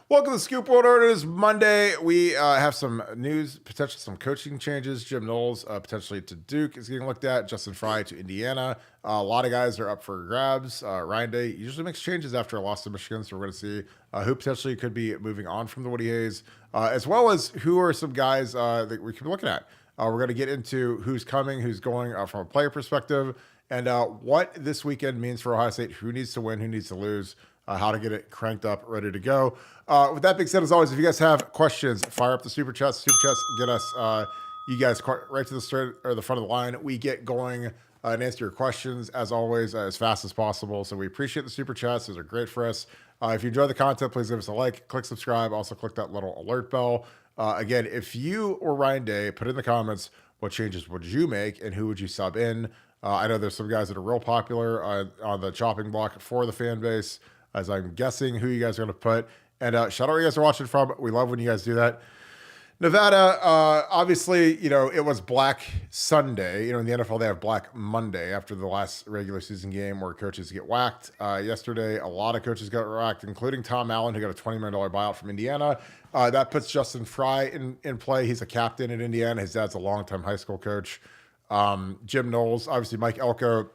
Welcome to Scoop World. It is Monday. We have some news, potentially some coaching changes. Jim Knowles potentially to Duke is getting looked at. Justin Fry to Indiana. A lot of guys are up for grabs. Ryan Day usually makes changes after a loss to Michigan, so we're going to see who potentially could be moving on from the Woody Hayes, as well as who are some guys that we could be looking at. We're going to get into who's coming, who's going from a player perspective, and what this weekend means for Ohio State, who needs to win, who needs to lose, how to get it cranked up, ready to go. With that being said, as always, if you guys have questions, fire up the super chats. Super chats get us, you guys, right to the start or the front of the line. We get going and answer your questions as always as fast as possible. So we appreciate the super chats; those are great for us. If you enjoy the content, please give us a like, click subscribe, also click that little alert bell. Again, if you or Ryan Day, put in the comments what changes would you make and who would you sub in. I know there's some guys that are real popular on the chopping block for the fan base, as I'm guessing who you guys are going to put. And shout out where you guys are watching from. We love when you guys do that. Nevada, obviously, it was Black Sunday. In the NFL, they have Black Monday after the last regular season game where coaches get whacked. Yesterday, a lot of coaches got whacked, including Tom Allen, who got a $20 million buyout from Indiana. That puts Justin Fry in play. He's a captain at Indiana. His dad's a longtime high school coach. Jim Knowles, obviously Mike Elko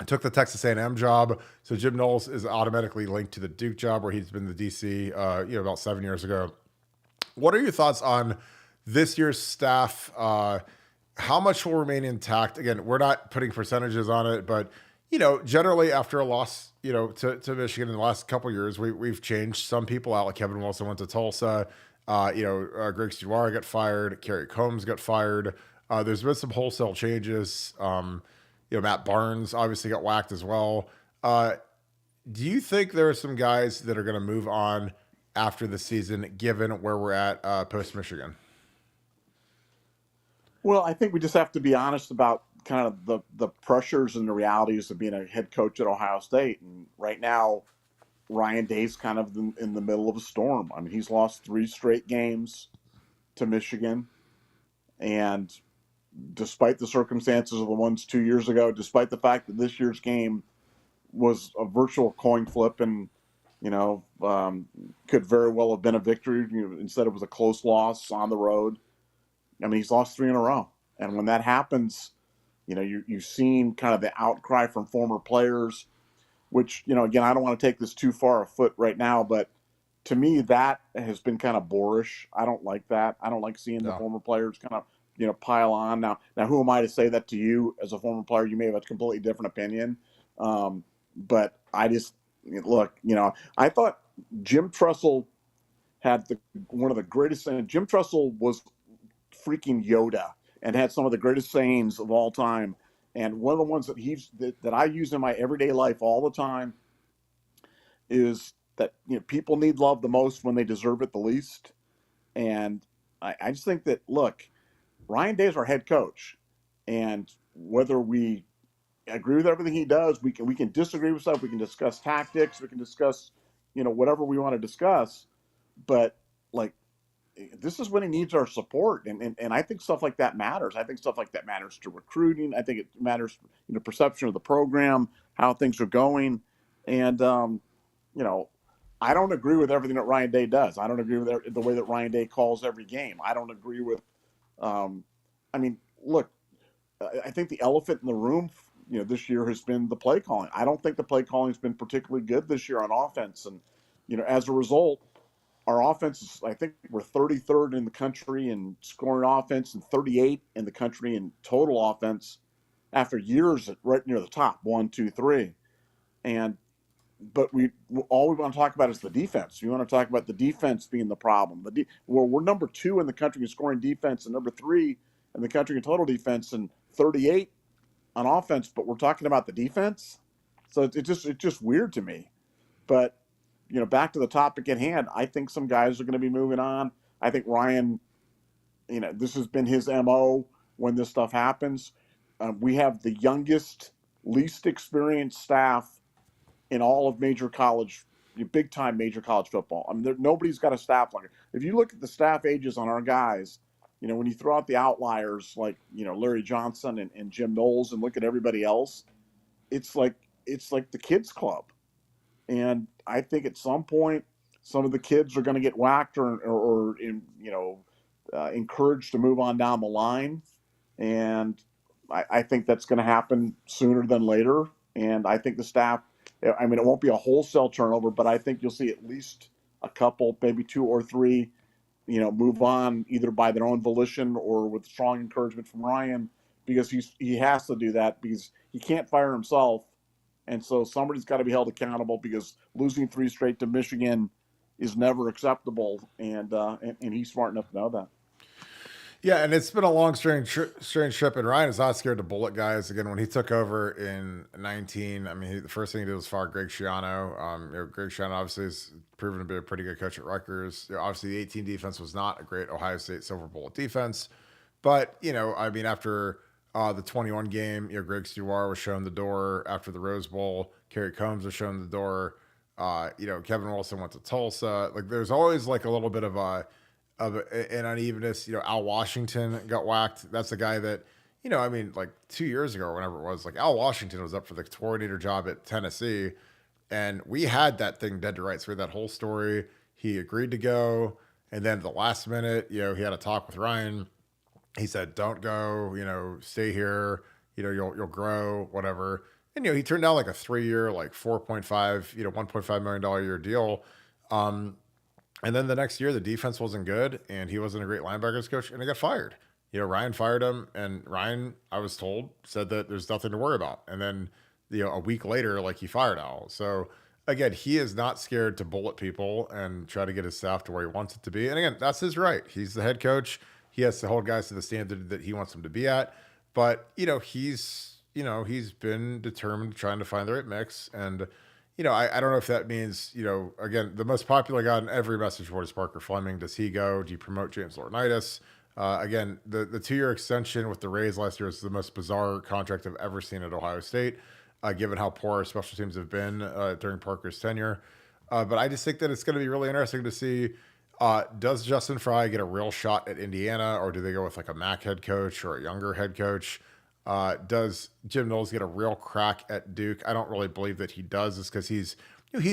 took the Texas A&M job, so Jim Knowles is automatically linked to the Duke job where he's been the DC, about 7 years ago. What are your thoughts on this year's staff? How much will remain intact? Again, we're not putting percentages on it, but generally after a loss, to Michigan in the last couple of years, we've changed some people out. Like Kevin Wilson went to Tulsa. Greg Stuara got fired. Kerry Combs got fired. There's been some wholesale changes. Matt Barnes obviously got whacked as well. Do you think there are some guys that are going to move on after the season, given where we're at post Michigan? Well, I think we just have to be honest about kind of the pressures and the realities of being a head coach at Ohio State. And right now, Ryan Day's kind of in the middle of a storm. I mean, he's lost 3 straight games to Michigan. And despite the circumstances of the ones 2 years ago, despite the fact that this year's game was a virtual coin flip and, could very well have been a victory. Instead it was a close loss on the road. I mean, he's lost 3 in a row. And when that happens, you've seen kind of the outcry from former players, which, again, I don't want to take this too far afoot right now, but to me, that has been kind of boorish. I don't like that. I don't like seeing the former players kind of, pile on. Now, who am I to say that to you as a former player? You may have a completely different opinion. But I just, look, I thought Jim Tressel had one of the greatest things. Jim Tressel was freaking Yoda and had some of the greatest sayings of all time. And one of the ones that I use in my everyday life all the time is that people need love the most when they deserve it the least. And I just think that, look, Ryan Day is our head coach, and whether we agree with everything he does, we can disagree with stuff. We can discuss tactics. We can discuss whatever we want to discuss. But like, this is when he needs our support, and I think stuff like that matters. I think stuff like that matters to recruiting. I think it matters, perception of the program, how things are going, and I don't agree with everything that Ryan Day does. I don't agree with the way that Ryan Day calls every game. I don't agree with. I mean, look, I think the elephant in the room, this year has been the play calling. I don't think the play calling has been particularly good this year on offense, and as a result, our offense is, I think we're 33rd in the country in scoring offense and 38 in the country in total offense after years at right near the top, 1, 2, 3. But all we want to talk about is the defense. We want to talk about the defense being the problem. We're number 2 in the country in scoring defense and number 3 in the country in total defense and 38 on offense, but we're talking about the defense. So it's just weird to me. But back to the topic at hand, I think some guys are going to be moving on. I think Ryan, this has been his MO when this stuff happens. We have the youngest, least experienced staff in all of major college, big-time major college football. I mean, nobody's got a staff like it. If you look at the staff ages on our guys, when you throw out the outliers like, Larry Johnson and Jim Knowles and look at everybody else, it's like the kids club. And I think at some point some of the kids are going to get whacked or encouraged to move on down the line. And I think that's going to happen sooner than later. And I think the staff, I mean, it won't be a wholesale turnover, but I think you'll see at least a couple, maybe 2 or 3, move on either by their own volition or with strong encouragement from Ryan, because he has to do that because he can't fire himself. And so somebody's got to be held accountable, because losing 3 straight to Michigan is never acceptable. And he's smart enough to know that. Yeah, and it's been a long, strange trip, and Ryan is not scared to bullet guys. Again, when he took over in 19, I mean, the first thing he did was fire Greg Schiano. Greg Schiano obviously has proven to be a pretty good coach at Rutgers. Obviously, the 18 defense was not a great Ohio State Silver Bullet defense, but, I mean, after the 21 game, Greg Stewart was shown the door. After the Rose Bowl, Kerry Combs was shown the door. Kevin Wilson went to Tulsa. Like, there's always like a little bit of an unevenness. Al Washington got whacked. That's the guy that, I mean, like 2 years ago or whenever it was, like Al Washington was up for the coordinator job at Tennessee, and we had that thing dead to rights. We had that whole story. He agreed to go, and then at the last minute, he had a talk with Ryan. He said, "Don't go. Stay here. You'll grow, whatever." And he turned down like a 3-year, like 4.5, $1.5 million a year deal. And then the next year, the defense wasn't good, and he wasn't a great linebackers coach, and he got fired. Ryan fired him, and Ryan, I was told, said that there's nothing to worry about. And then, a week later, like, he fired Al. So, again, he is not scared to bullet people and try to get his staff to where he wants it to be. And again, that's his right. He's the head coach. He has to hold guys to the standard that he wants them to be at. But, he's been determined trying to find the right mix. And, I don't know if that means, again, the most popular guy in every message board is Parker Fleming. Does he go? Do you promote James Laurinaitis? Again, the 2-year extension with the Rays last year is the most bizarre contract I've ever seen at Ohio State, given how poor our special teams have been during Parker's tenure. But I just think that it's going to be really interesting to see, does Justin Fry get a real shot at Indiana, or do they go with like a MAC head coach or a younger head coach? Does Jim Knowles get a real crack at Duke? I don't really believe that he does, just because he's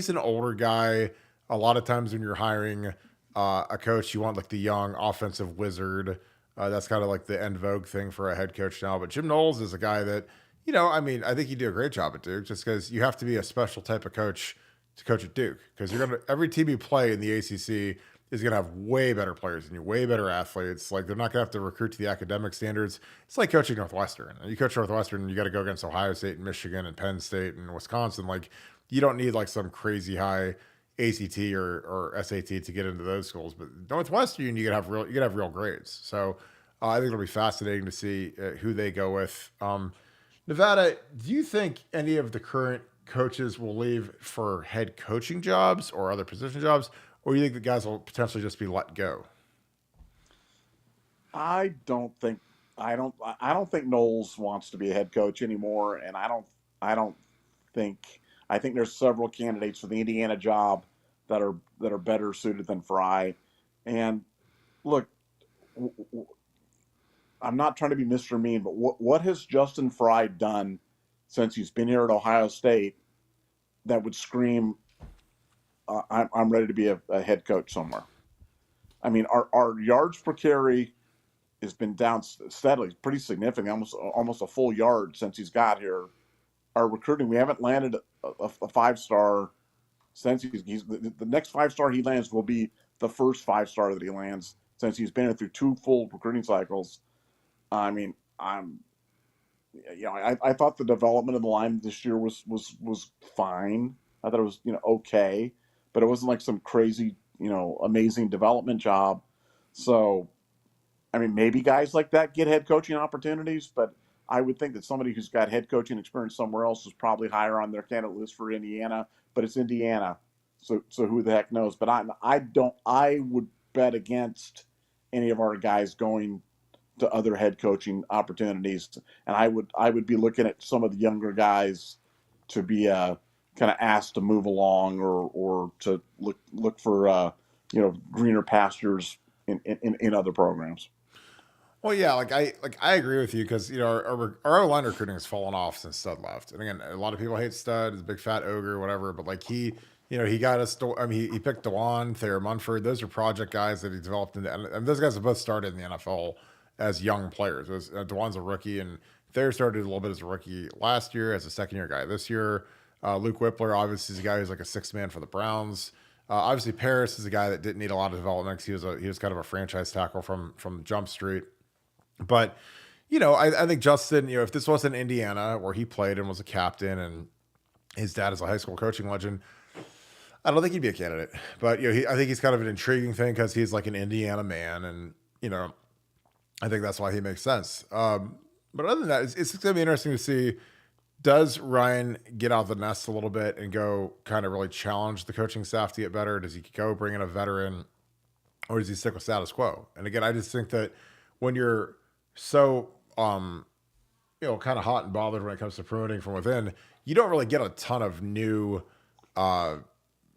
an older guy. A lot of times when you're hiring a coach, you want like the young offensive wizard. That's kind of like the en vogue thing for a head coach now. But Jim Knowles is a guy that, I mean, I think he'd do a great job at Duke, just because you have to be a special type of coach to coach at Duke, because every team you play in the ACC is going to have way better players than you, way better athletes. Like, they're not going to have to recruit to the academic standards. It's like coaching Northwestern. You coach Northwestern, you got to go against Ohio State and Michigan and Penn State and Wisconsin. Like, you don't need like some crazy high ACT or SAT to get into those schools. But Northwestern, you have real grades. So I think it'll be fascinating to see who they go with. Nevada, do you think any of the current coaches will leave for head coaching jobs or other position jobs? Or you think the guys will potentially just be let go? I don't think Knowles wants to be a head coach anymore, and I think there's several candidates for the Indiana job that are better suited than Fry. And look, I'm not trying to be Mr. Mean, but what has Justin Fry done since he's been here at Ohio State that would scream, I'm ready to be a head coach somewhere? I mean, our yards per carry has been down steadily, pretty significant, almost a full yard since he's got here. Our recruiting, we haven't landed a 5-star since he's the next 5-star he lands will be the first 5-star that he lands since he's been through 2 full recruiting cycles. I mean, I thought the development of the line this year was fine. I thought it was okay, but it wasn't like some crazy amazing development job. So, I mean, maybe guys like that get head coaching opportunities, but I would think that somebody who's got head coaching experience somewhere else is probably higher on their candidate list for Indiana. But it's Indiana, so who the heck knows? But I would bet against any of our guys going to other head coaching opportunities, and I would be looking at some of the younger guys to be kind of asked to move along or to look for greener pastures in other programs. Well, yeah, I agree with you because our line recruiting has fallen off since Stud left, and again, a lot of people hate Stud, he's a big fat ogre, whatever. But like he got us. I mean, he picked Dewan, Thayer Munford. Those are project guys that he developed into. And those guys have both started in the NFL as young players. Dewan's a rookie, and Thayer started a little bit as a rookie last year, as a second year guy this year. Luke Whippler, obviously, is a guy who's like a sixth man for the Browns. Obviously, Paris is a guy that didn't need a lot of development because he was kind of a franchise tackle from Jump Street. But I think Justin, if this wasn't Indiana where he played and was a captain, and his dad is a high school coaching legend, I don't think he'd be a candidate. But I think he's kind of an intriguing thing because he's like an Indiana man, and I think that's why he makes sense. But other than that, it's going to be interesting to see. Does Ryan get out of the nest a little bit and go kind of really challenge the coaching staff to get better? Does he go bring in a veteran, or does he stick with status quo? And again, I just think that when you're so kind of hot and bothered when it comes to promoting from within, you don't really get a ton of new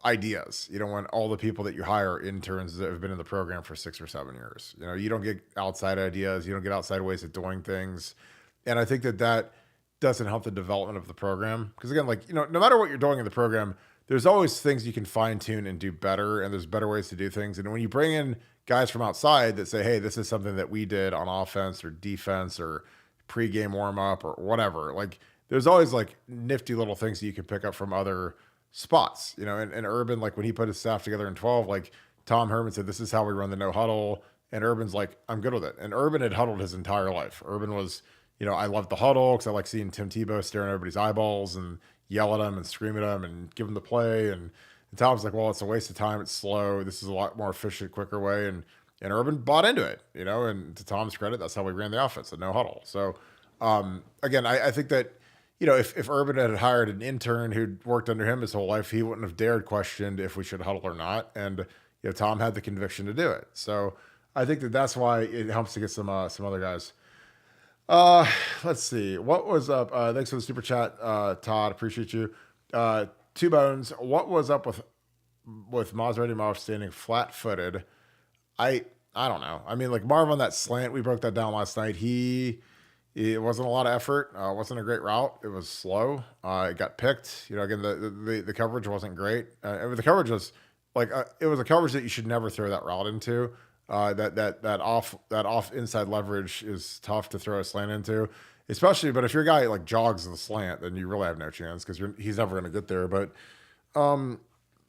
ideas. When all the people that you hire are interns that have been in the program for 6 or 7 years, you don't get outside ideas, you don't get outside ways of doing things. And I think that doesn't help the development of the program. Because again, no matter what you're doing in the program, there's always things you can fine tune and do better. And there's better ways to do things. And when you bring in guys from outside that say, hey, this is something that we did on offense or defense or pregame warm up or whatever, there's always nifty little things that you can pick up from other spots, and Urban, when he put his staff together in 12, Tom Herman said, this is how we run the no huddle. And Urban's like, I'm good with it. And Urban had huddled his entire life. Urban was, I love the huddle because I like seeing Tim Tebow stare at everybody's eyeballs and yell at him and scream at him and give him the play. And Tom's like, well, it's a waste of time. It's slow. This is a lot more efficient, quicker way. And Urban bought into it, and to Tom's credit, that's how we ran the offense, the no huddle. So again, I think that, if Urban had hired an intern who'd worked under him his whole life, he wouldn't have dared question if we should huddle or not. And, Tom had the conviction to do it. So I think that's why it helps to get some other guys. Let's see. What was up? Thanks for the super chat, Todd. Appreciate you. Two Bones. What was up with Maserati Marv standing flat-footed? I don't know. I mean, Marv on that slant, we broke that down last night. It wasn't a lot of effort. It wasn't a great route. It was slow. It got picked. Again, the coverage wasn't great. The coverage was it was a coverage that you should never throw that route into. That off inside leverage is tough to throw a slant into, especially. But if your guy jogs the slant, then you really have no chance because he's never going to get there. But I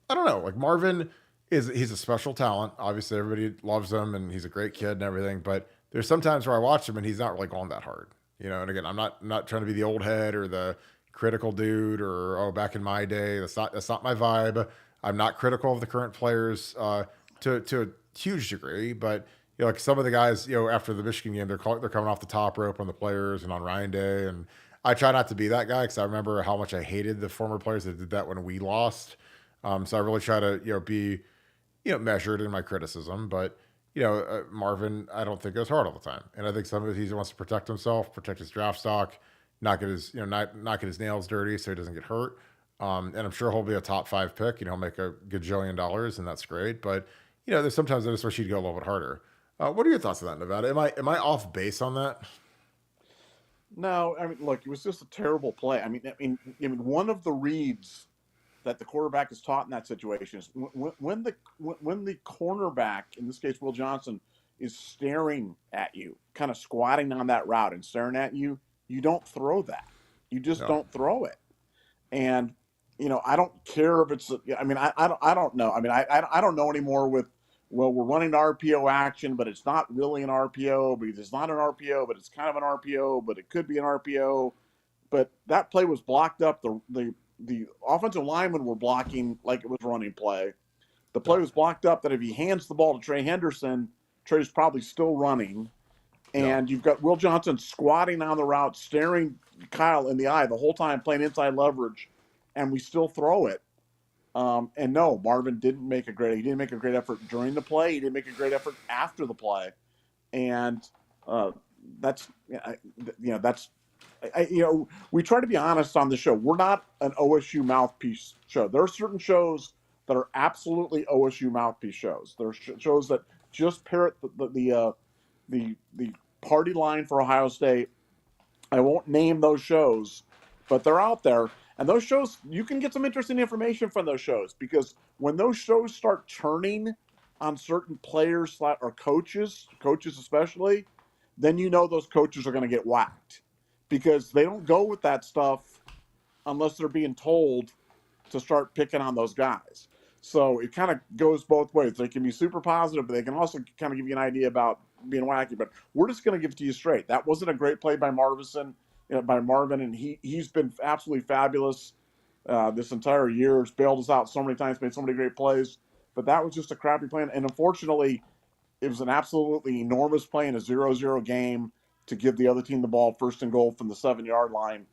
don't know. Marvin he's a special talent. Obviously, everybody loves him, and he's a great kid and everything. But there's sometimes where I watch him and he's not really going that hard. And again, I'm not trying to be the old head or the critical dude or back in my day. That's not my vibe. I'm not critical of the current players to a huge degree, but some of the guys, after the Michigan game, they're coming off the top rope on the players and on Ryan Day, and I try not to be that guy because I remember how much I hated the former players that did that when we lost. So I really try to be measured in my criticism, but Marvin, I don't think goes hard all the time, and I think some of it he wants to protect himself, protect his draft stock, not get his not get his nails dirty so he doesn't get hurt. And I'm sure he'll be a top 5 pick. He'll make a gajillion dollars, and that's great. But there's sometimes I just wish he'd go a little bit harder. What are your thoughts on that, Nevada? Am I off base on that? No, I mean, look, it was just a terrible play. I mean, one of the reads that the quarterback is taught in that situation is when the cornerback, in this case Will Johnson, is staring at you, kind of squatting on that route and staring at you, you don't throw that. You just don't throw it. And I don't care if it's. I mean, I don't know. I mean, I don't know anymore with. Well, we're running RPO action, but it's not really an RPO because it's not an RPO, but it's kind of an RPO, but it could be an RPO. But that play was blocked up. The offensive linemen were blocking like it was running play. The play was blocked up that if he hands the ball to Trey Henderson, Trey's probably still running. And you've got Will Johnson squatting on the route, staring Kyle in the eye the whole time, playing inside leverage, and we still throw it. And no, Marvin didn't make a great effort during the play. He didn't make a great effort after the play. And we try to be honest on the show. We're not an OSU mouthpiece show. There are certain shows that are absolutely OSU mouthpiece shows. There are shows that just parrot the party line for Ohio State. I won't name those shows, but they're out there. And those shows, you can get some interesting information from those shows, because when those shows start turning on certain players or coaches especially, then you know those coaches are going to get whacked, because they don't go with that stuff unless they're being told to start picking on those guys. So it kind of goes both ways. They can be super positive, but they can also kind of give you an idea about being wacky. But we're just going to give it to you straight. That wasn't a great play by Marvin, and he's been absolutely fabulous this entire year. He's bailed us out so many times, made so many great plays. But that was just a crappy play. And unfortunately, it was an absolutely enormous play in a 0-0 game to give the other team the ball first and goal from the 7-yard line.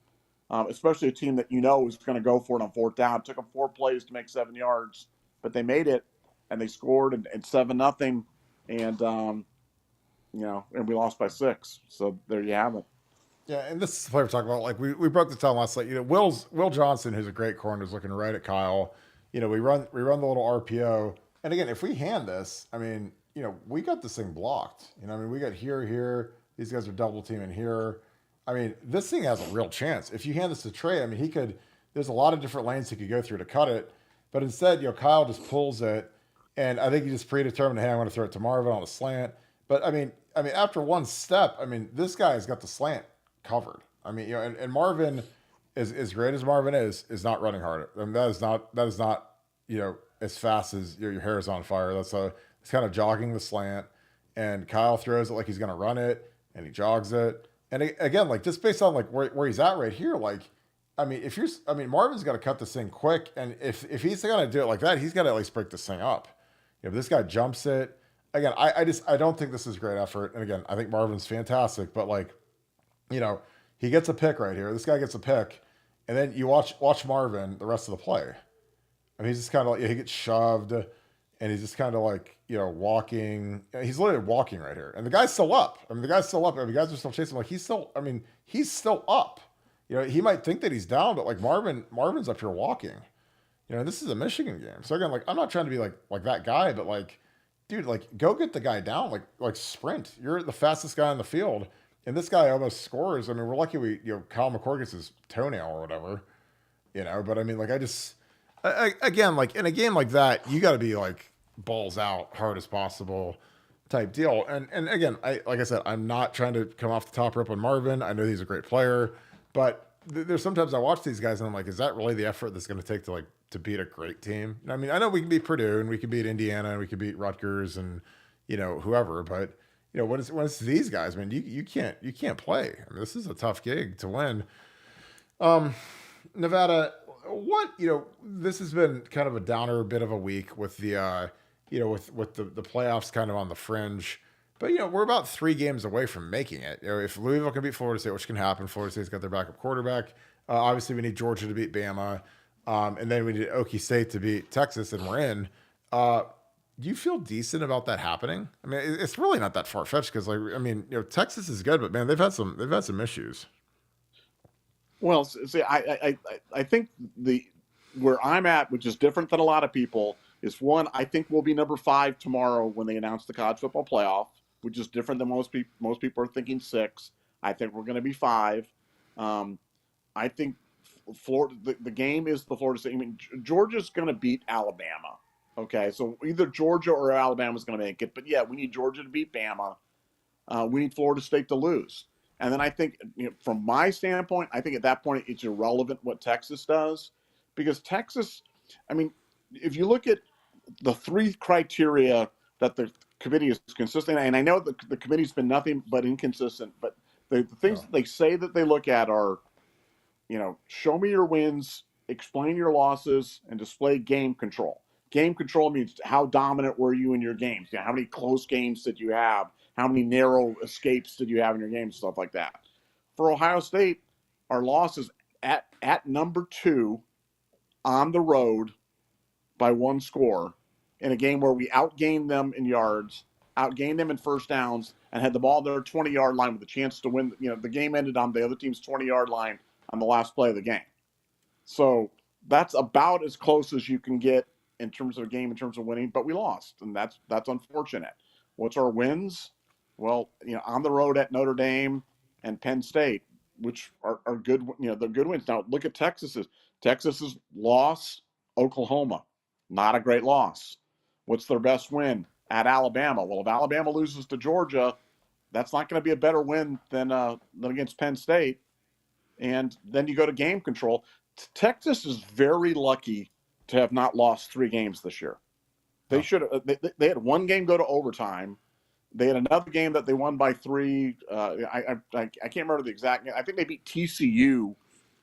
Especially a team that is going to go for it on fourth down. It took them 4 plays to make 7 yards, but they made it, and they scored, and 7-0, and and we lost by 6. So there you have it. Yeah, and this is the play we're talking about. Like we broke this down last night. Will Johnson, who's a great corner, is looking right at Kyle. We run the little RPO, and again, if we hand this, we got this thing blocked. We got here. These guys are double teaming here. This thing has a real chance. If you hand this to Trey, there's a lot of different lanes he could go through to cut it. But instead, Kyle just pulls it. And I think he just predetermined, hey, I'm going to throw it to Marvin on a slant. But after one step, this guy's got the slant covered. And Marvin, as great as Marvin is not running hard. That is not, as fast as your hair is on fire. It's kind of jogging the slant. And Kyle throws it like he's going to run it, and he jogs it. And again, just based on where he's at right here, Marvin's got to cut this thing quick, and if he's going to do it like that, he's got to at least break this thing up. If this guy jumps it, again, I don't think this is great effort. And again, I think Marvin's fantastic, but he gets a pick right here. This guy gets a pick, and then you watch Marvin the rest of the play. He's just kind of he gets shoved, and he's just kind of walking. He's literally walking right here. And the guy's still up. The guy's still up. The guys are still chasing him. He's still up. He might think that he's down, but Marvin's up here walking. This is a Michigan game. So again, I'm not trying to be like that guy, but dude, go get the guy down. Sprint. You're the fastest guy on the field. And this guy almost scores. We're lucky Kyle McCord gets his toenail or whatever. But again, in a game like that, you got to be balls out, hard as possible type deal. And again, like I said, I'm not trying to come off the top rope on Marvin. I know he's a great player, but there's sometimes I watch these guys and I'm like, is that really the effort that's going to take to beat a great team? I know we can beat Purdue and we can beat Indiana and we can beat Rutgers and whoever, but when it's these guys, you can't play. This is a tough gig to win. Nevada, this has been kind of a downer, bit of a week with the with the playoffs kind of on the fringe. But, we're about 3 games away from making it. If Louisville can beat Florida State, which can happen, Florida State's got their backup quarterback. Obviously, we need Georgia to beat Bama. And then we need Okie State to beat Texas, and we're in. Do you feel decent about that happening? It's really not that far-fetched because, Texas is good, but, man, they've had some issues. Well, see, I think where I'm at, which is different than a lot of people, is one, I think we'll be number 5 tomorrow when they announce the college football playoff, which is different than most people. Most people are thinking 6. I think we're going to be 5. I think Florida. The game is the Florida State. Georgia's going to beat Alabama. Okay, so either Georgia or Alabama is going to make it. But yeah, we need Georgia to beat Bama. We need Florida State to lose. And then I think, from my standpoint, I think at that point it's irrelevant what Texas does, because Texas. If you look at the 3 criteria that the committee is consistent, and I know the committee's been nothing but inconsistent, but the things that they say that they look at are, show me your wins, explain your losses, and display game control. Game control means how dominant were you in your games? How many close games did you have? How many narrow escapes did you have in your games? Stuff like that. For Ohio State, our losses at number 2 on the road by 1 score in a game where we outgained them in yards, outgained them in first downs, and had the ball at their 20-yard line with a chance to win. The game ended on the other team's 20-yard line on the last play of the game. So that's about as close as you can get in terms of a game, in terms of winning, but we lost, and that's unfortunate. What's our wins? Well, on the road at Notre Dame and Penn State, which are good, they're good wins. Now look at Texas's loss, Oklahoma, not a great loss. What's their best win? At Alabama. Well, if Alabama loses to Georgia, that's not going to be a better win than against Penn State. And then you go to game control. Texas is very lucky to have not lost 3 games this year. They should have. They had one game go to overtime. They had another game that they won by 3. I can't remember the exact game. I think they beat TCU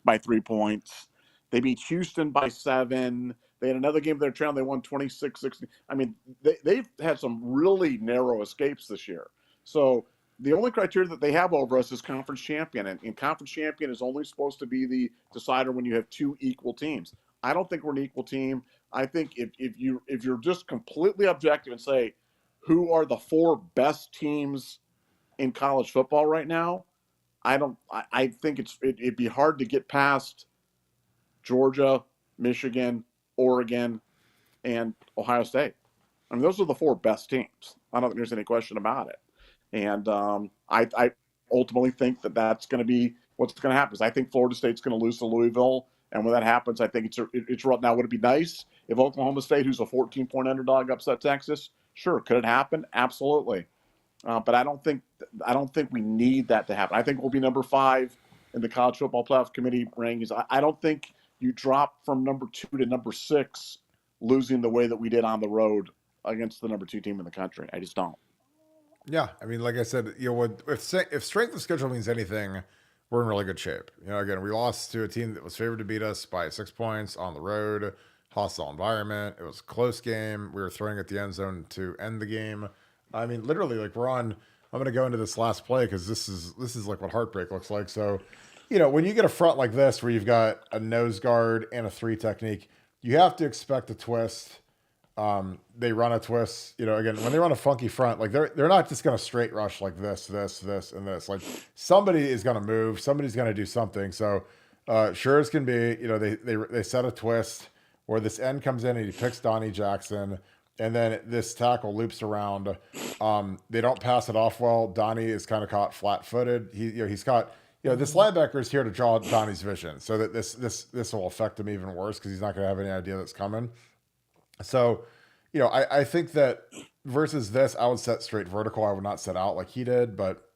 by 3 points. They beat Houston by 7. They had another game they're trailing. They won 26-16. I mean, they've had some really narrow escapes this year. So the only criteria that they have over us is conference champion. And conference champion is only supposed to be the decider when you have 2 equal teams. I don't think we're an equal team. I think if you're just completely objective and say, who are the 4 best teams in college football right now? I think it'd be hard to get past Georgia, Michigan, Oregon, and Ohio State. I mean, those are the 4 best teams. I don't think there's any question about it. And I ultimately think that's going to be what's going to happen. Is I think Florida State's going to lose to Louisville. And when that happens, I think it's rough. Now, would it be nice if Oklahoma State, who's a 14-point underdog, upset Texas? Sure. Could it happen? Absolutely. But I don't think we need that to happen. I think we'll be number 5 in the College Football Playoff Committee rankings. I don't think you drop from number 2 to number 6, losing the way that we did on the road against the number 2 team in the country. I just don't. Yeah, I mean, like I said, if strength of schedule means anything, we're in really good shape. Again, we lost to a team that was favored to beat us by 6 points on the road, hostile environment. It was a close game. We were throwing at the end zone to end the game. I mean, literally, like I'm going to go into this last play because this is like what heartbreak looks like. So, when you get a front like this where you've got a nose guard and a 3 technique, you have to expect a twist. They run a twist, again, when they run a funky front, like they're not just going to straight rush like this, and this. Like somebody is going to move, somebody's going to do something. So, sure as can be, they set a twist where this end comes in and he picks Donnie Jackson, and then this tackle loops around. They don't pass it off well. Donnie is kind of caught flat-footed. He's caught. This linebacker is here to draw Donnie's vision, so that this will affect him even worse because he's not going to have any idea that's coming. So, I think that versus this, I would set straight vertical. I would not set out like he did, but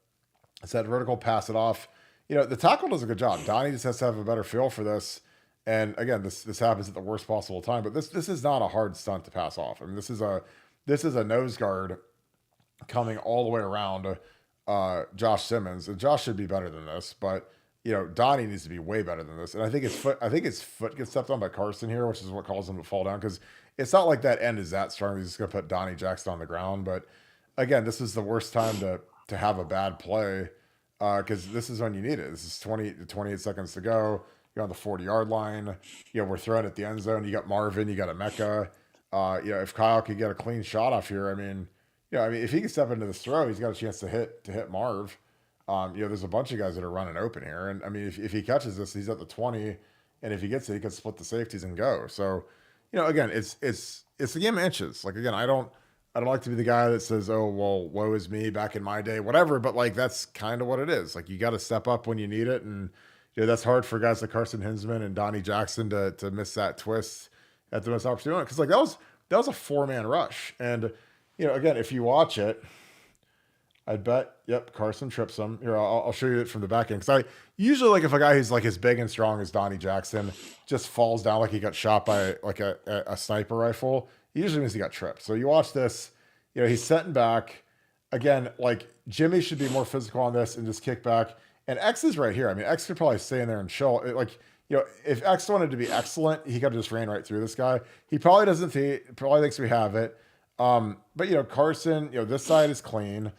set vertical, pass it off. The tackle does a good job. Donnie just has to have a better feel for this. And again, this happens at the worst possible time, but this is not a hard stunt to pass off. I mean, this is a nose guard coming all the way around Josh Simmons, and Josh should be better than this, but Donnie needs to be way better than this. And I think his foot gets stepped on by Carson here, which is what caused him to fall down, because it's not like that end is that strong. He's just going to put Donnie Jackson on the ground. But again, this is the worst time to have a bad play because this is when you need it. This is 20 to 28 seconds to go. You're on the 40-yard line. We're throwing at the end zone. You got Marvin. You got a Mecca. If Kyle could get a clean shot off here, I mean, if he can step into this throw, he's got a chance to hit Marv. There's a bunch of guys that are running open here, and I mean, if he catches this, he's at the 20, and if he gets it, he can split the safeties and go. So, again, it's the game of inches. Like again, I don't like to be the guy that says, "Oh, well, woe is me back in my day," whatever. But like that's kind of what it is. Like you got to step up when you need it, and that's hard for guys like Carson Hinsman and Donnie Jackson to miss that twist at the most opportune moment, because like that was a 4-man rush, and again, if you watch it, I'd bet, yep, Carson trips him. Here, I'll show you it from the back end. Because I usually, like, if a guy who's, like, as big and strong as Donnie Jackson just falls down like he got shot by, like, a sniper rifle, it usually means he got tripped. So you watch this, he's setting back. Again, like, Jimmy should be more physical on this and just kick back. And X is right here. I mean, X could probably stay in there and chill. Like, if X wanted to be excellent, he could have just ran right through this guy. He probably doesn't probably thinks we have it. But, Carson, this side is clean.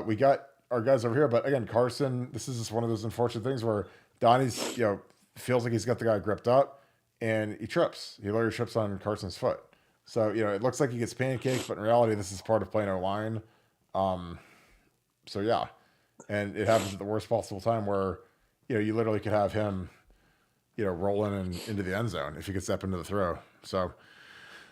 We got our guys over here, but again, Carson, this is just one of those unfortunate things where Donnie's, feels like he's got the guy gripped up and he trips. He literally trips on Carson's foot. So, it looks like he gets pancaked, but in reality, this is part of playing O-line. So yeah. And it happens at the worst possible time where, you literally could have him, rolling into the end zone if he could step into the throw. So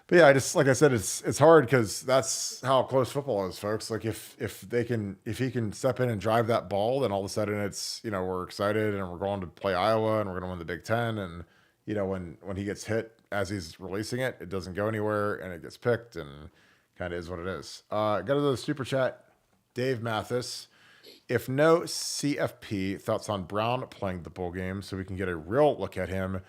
But yeah, I just like I said, it's hard because that's how close football is, folks. Like if he can step in and drive that ball, then all of a sudden it's we're excited and we're going to play Iowa and we're going to win the Big Ten. And when he gets hit as he's releasing it, it doesn't go anywhere and it gets picked and kind of is what it is. Got another super chat, Dave Mathis. If no CFP, thoughts on Brown playing the bowl game so we can get a real look at him,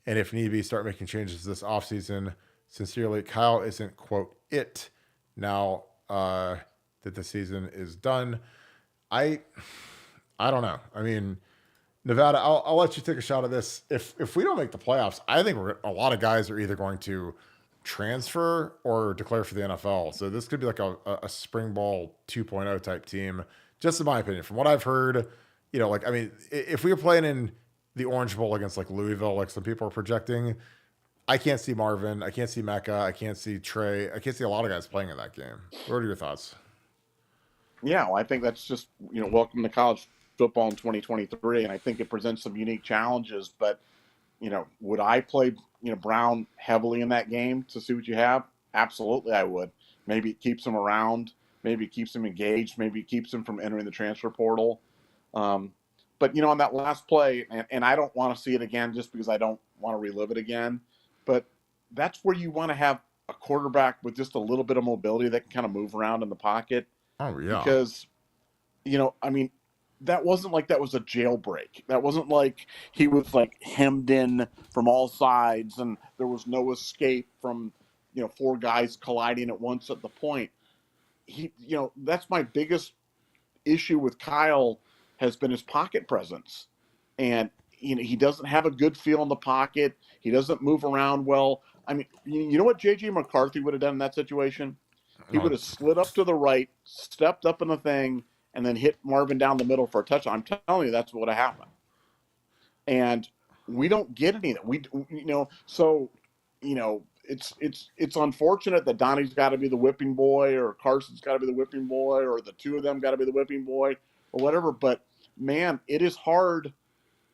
and if need be, start making changes this offseason. Sincerely, Kyle isn't, quote, it now that the season is done. I don't know. I mean, Nevada, I'll let you take a shot at this. If we don't make the playoffs, I think a lot of guys are either going to transfer or declare for the NFL. So this could be like a spring ball 2.0 type team, just in my opinion. From what I've heard, I mean, if we were playing in the Orange Bowl against like Louisville, like some people are projecting, I can't see Marvin. I can't see Mecca. I can't see Trey. I can't see a lot of guys playing in that game. What are your thoughts? Yeah, well, I think that's just, welcome to college football in 2023. And I think it presents some unique challenges. But, would I play, Brown heavily in that game to see what you have? Absolutely, I would. Maybe it keeps him around. Maybe it keeps him engaged. Maybe it keeps him from entering the transfer portal. But, on that last play, and I don't want to see it again just because I don't want to relive it again. But that's where you want to have a quarterback with just a little bit of mobility that can kind of move around in the pocket. Oh, yeah. Because, I mean, that wasn't like that was a jailbreak. That wasn't like he was like hemmed in from all sides and there was no escape from, four guys colliding at once at the point. That's my biggest issue with Kyle has been his pocket presence. And, he doesn't have a good feel in the pocket. He doesn't move around well. I mean, you know what J.J. McCarthy would have done in that situation? He would have slid up to the right, stepped up in the thing, and then hit Marvin down the middle for a touchdown. I'm telling you, that's what would have happened. And we don't get any of that. It's unfortunate that Donnie's got to be the whipping boy or Carson's got to be the whipping boy or the two of them got to be the whipping boy or whatever. But, man, it is hard.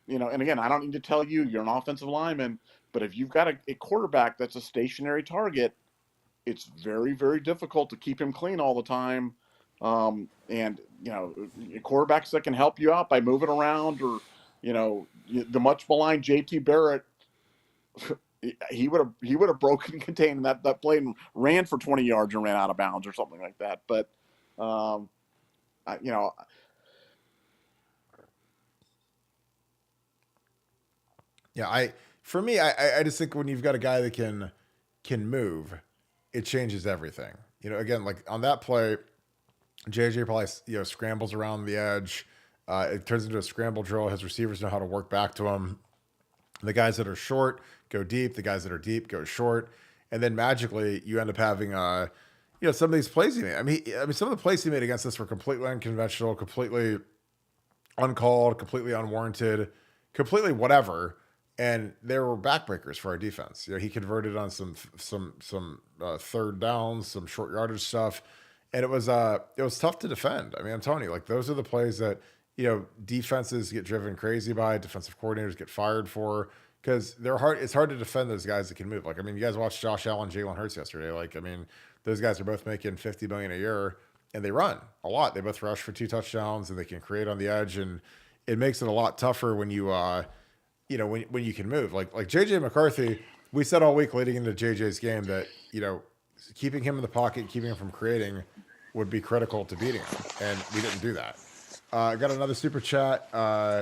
And again, I don't need to tell you, you're an offensive lineman, but if you've got a quarterback that's a stationary target, it's very, very difficult to keep him clean all the time. And quarterbacks that can help you out by moving around or, the much maligned JT Barrett, he would have broken contained that play and ran for 20 yards and ran out of bounds or something like that. But, Yeah, I just think when you've got a guy that can move, it changes everything. Again, like on that play, JJ probably scrambles around the edge. It turns into a scramble drill. His receivers know how to work back to him. The guys that are short go deep. The guys that are deep go short, and then magically you end up having some of these plays he made. I mean, some of the plays he made against us were completely unconventional, completely uncalled, completely unwarranted, completely whatever. And there were backbreakers for our defense. He converted on some third downs, some short yardage stuff, and it was tough to defend. I mean, I'm telling you, like those are the plays that defenses get driven crazy by, defensive coordinators get fired for because they're hard. It's hard to defend those guys that can move. Like I mean, you guys watched Josh Allen, Jalen Hurts yesterday. Like I mean, those guys are both making $50 million a year, and they run a lot. They both rush for 2 touchdowns, and they can create on the edge, and it makes it a lot tougher when you. When you can move, like JJ McCarthy, we said all week leading into JJ's game that keeping him in the pocket, keeping him from creating, would be critical to beating him, and we didn't do that. Got another super chat.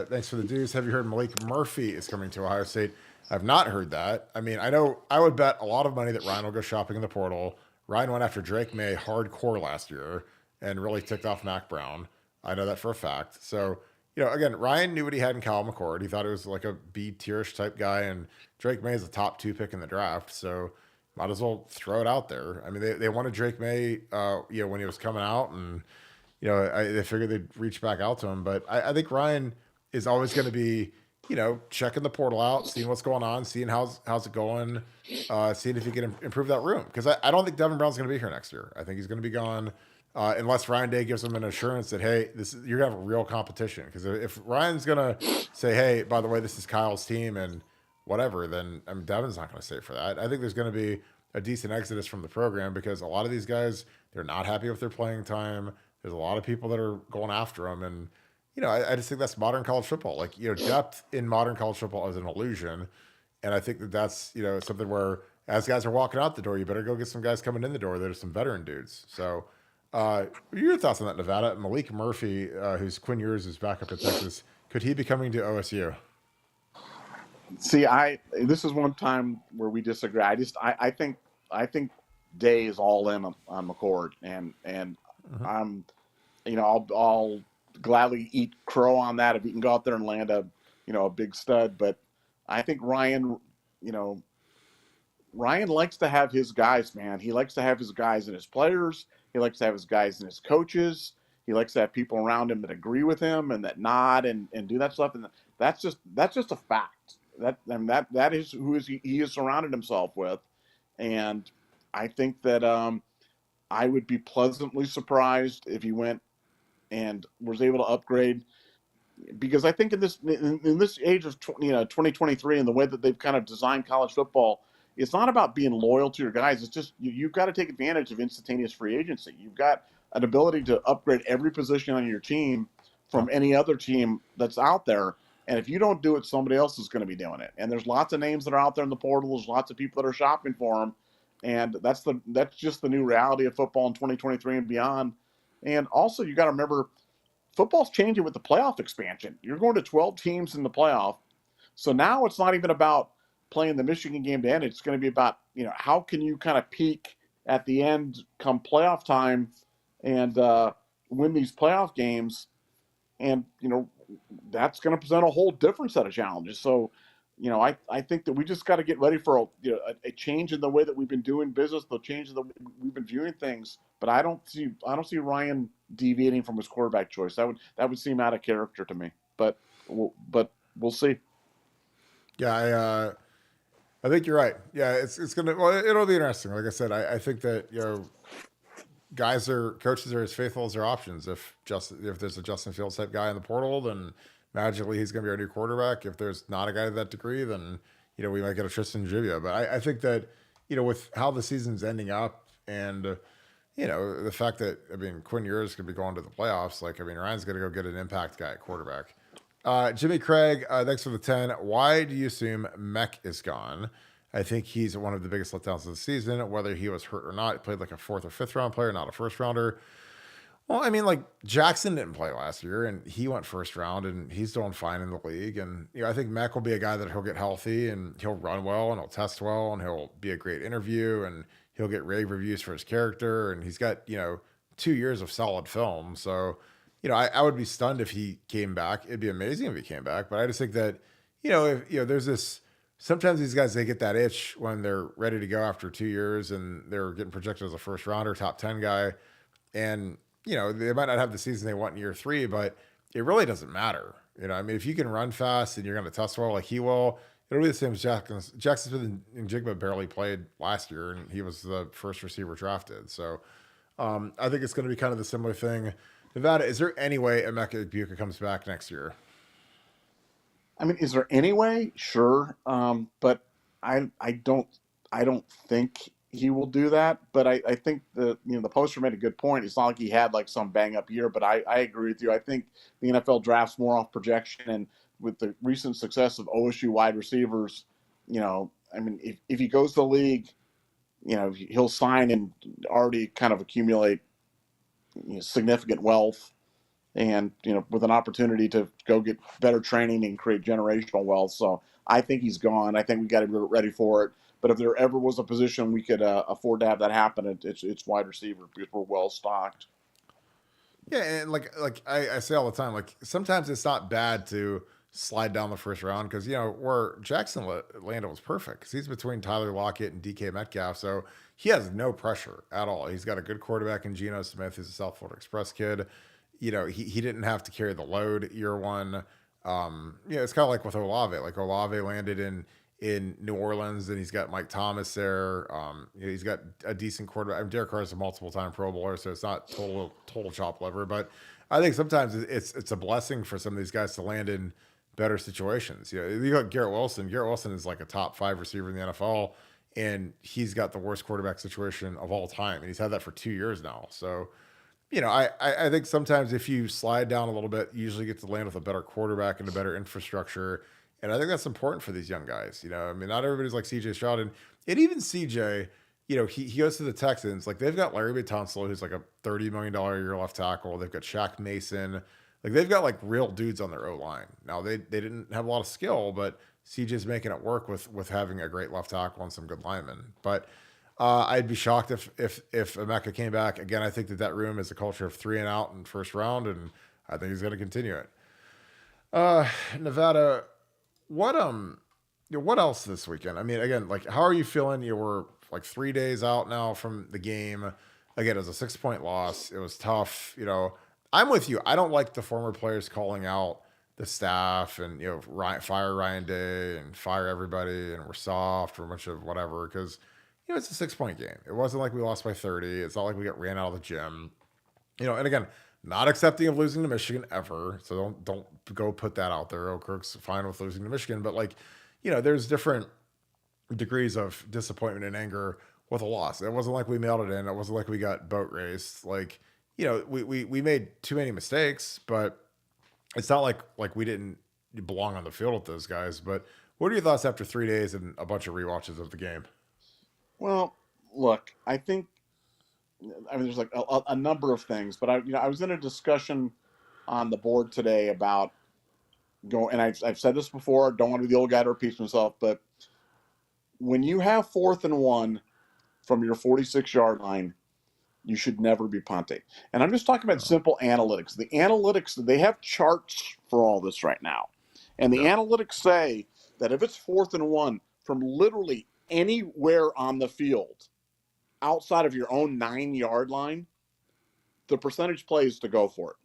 Thanks for the dues. Have you heard Malik Murphy is coming to Ohio State? I've not heard that. I mean, I know I would bet a lot of money that Ryan will go shopping in the portal. Ryan went after Drake May hardcore last year and really ticked off Mac Brown. I know that for a fact. So. Again, Ryan knew what he had in Kyle McCord. He thought it was like a B-tierish type guy, and Drake May is a top 2 pick in the draft, so might as well throw it out there. I mean, they wanted Drake May, when he was coming out, and they figured they'd reach back out to him. But I think Ryan is always going to be, checking the portal out, seeing what's going on, seeing how's it going, seeing if he can improve that room. Because I don't think Devin Brown's going to be here next year. I think he's going to be gone. Unless Ryan Day gives him an assurance that, hey, you're going to have a real competition. Because if Ryan's going to say, hey, by the way, this is Kyle's team and whatever, then Devin's not going to stay for that. I think there's going to be a decent exodus from the program because a lot of these guys, they're not happy with their playing time. There's a lot of people that are going after them. And, I just think that's modern college football. Like, depth in modern college football is an illusion. And I think that that's, something where as guys are walking out the door, you better go get some guys coming in the door. There's some veteran dudes. So, what are your thoughts on that, Nevada? Malik Murphy, who's Quinn Ewers is back up at Texas, could he be coming to OSU? See, this is one time where we disagree. I think Day is all in on McCord, and Mm-hmm. I'm, I'll gladly eat crow on that if he can go out there and land a big stud. But I think Ryan, Ryan likes to have his guys, man. He likes to have his guys and his players. He likes to have his guys and his coaches. He likes to have people around him that agree with him and that nod and do that stuff. And that's just a fact. That is who he is surrounded himself with. And I think that I would be pleasantly surprised if he went and was able to upgrade, because I think in this age of 2023 and the way that they've kind of designed college football, it's not about being loyal to your guys. It's just you've got to take advantage of instantaneous free agency. You've got an ability to upgrade every position on your team from any other team that's out there. And if you don't do it, somebody else is going to be doing it. And there's lots of names that are out there in the portal. There's lots of people that are shopping for them. And that's just the new reality of football in 2023 and beyond. And also, you got to remember, football's changing with the playoff expansion. You're going to 12 teams in the playoff. So now it's not even about playing the Michigan game to end. It's going to be about, how can you kind of peak at the end come playoff time and win these playoff games. And, that's going to present a whole different set of challenges. So, I think that we just got to get ready for a change in the way that we've been doing business, the change in the way we've been viewing things. But I don't see Ryan deviating from his quarterback choice. That would seem out of character to me. But we'll see. Yeah, I think you're right. Yeah, it'll be interesting. Like I said, I think that coaches are as faithful as their options. If there's a Justin Fields type guy in the portal, then magically he's going to be our new quarterback. If there's not a guy to that degree, then we might get a Tristan Jibia. But I think that with how the season's ending up and the fact that Quinn Ewers could be going to the playoffs. Ryan's going to go get an impact guy at quarterback. Jimmy Craig, thanks for the 10. Why do you assume Mech is gone? I think he's one of the biggest letdowns of the season, whether he was hurt or not. He played like a 4th or 5th round player, not a first rounder. Well, Jackson didn't play last year, and he went first round, and he's doing fine in the league. And I think Mech will be a guy that he'll get healthy, and he'll run well, and he'll test well, and he'll be a great interview, and he'll get rave reviews for his character, and he's got 2 years of solid film. So, I would be stunned if he came back. It'd be amazing if he came back, but I just think that if there's this. Sometimes these guys, they get that itch when they're ready to go after 2 years and they're getting projected as a first rounder, top 10 guy. And, they might not have the season they want in year 3, but it really doesn't matter. If you can run fast and you're going to test well like he will, it'll be the same as Jackson Smith and Jigba barely played last year, and he was the first receiver drafted. So I think it's going to be kind of the similar thing. Nevada, is there any way Emeka Egbuka comes back next year? Is there any way? Sure. But I don't think he will do that. But I think the poster made a good point. It's not like he had like some bang up year, but I agree with you. I think the NFL drafts more off projection, and with the recent success of OSU wide receivers, if he goes to the league, he'll sign and already kind of accumulate significant wealth. And, with an opportunity to go get better training and create generational wealth. So I think he's gone. I think we got to be ready for it. But if there ever was a position we could afford to have that happen, it's wide receiver, because we're well stocked. Yeah, and like I say all the time, sometimes it's not bad to slide down the first round because, where Jackson landed was perfect because he's between Tyler Lockett and DK Metcalf. So he has no pressure at all. He's got a good quarterback in Geno Smith, who's a South Florida Express kid. He didn't have to carry the load year one. It's kind of like with Olave. Olave landed in New Orleans, and he's got Mike Thomas there. He's got a decent quarterback. Derek Carr is a multiple-time Pro Bowler, so it's not total chop liver. But I think sometimes it's a blessing for some of these guys to land in better situations. You got Garrett Wilson. Garrett Wilson is like a top 5 receiver in the NFL. and he's got the worst quarterback situation of all time, and he's had that for 2 years now. So, I think sometimes if you slide down a little bit, you usually get to land with a better quarterback and a better infrastructure. And I think that's important for these young guys. I mean, not everybody's like CJ Stroud. And even CJ, he goes to the Texans. Like, they've got Larry Tunsil, who's like a $30 million a year left tackle. They've got Shaq Mason. Like, they've got like real dudes on their O line. Now, they didn't have a lot of skill, but CJ's making it work with having a great left tackle and some good linemen. But I'd be shocked if Emeka came back again. I think that room is a culture of 3 and out in first round, and I think he's going to continue it. Nevada, what what else this weekend? I mean, again, like, how are you feeling? You were like 3 days out now from the game. Again, it was a 6-point loss. It was tough. I'm with you. I don't like the former players calling out the staff and fire Ryan Day and fire everybody and we're soft or a bunch of whatever, because it's a 6-point game. It wasn't like we lost by 30. It's not like we got ran out of the gym. And again, not accepting of losing to Michigan ever. So don't go put that out there. Kirk's fine with losing to Michigan, but there's different degrees of disappointment and anger with a loss. It wasn't like we mailed it in. It wasn't like we got boat raced. Like, we made too many mistakes, but it's not like we didn't belong on the field with those guys. But what are your thoughts after 3 days and a bunch of rewatches of the game? Well, look, I mean, there's like a number of things, but I was in a discussion on the board today about and I've said this before. Don't want to be the old guy to repeat himself, but when you have 4th and 1 from your 46-yard line, you should never be punting. And I'm just talking about simple analytics. The analytics, they have charts for all this right now, and the analytics say that if it's 4th and 1 from literally anywhere on the field outside of your own 9-yard line, the percentage play is to go for it.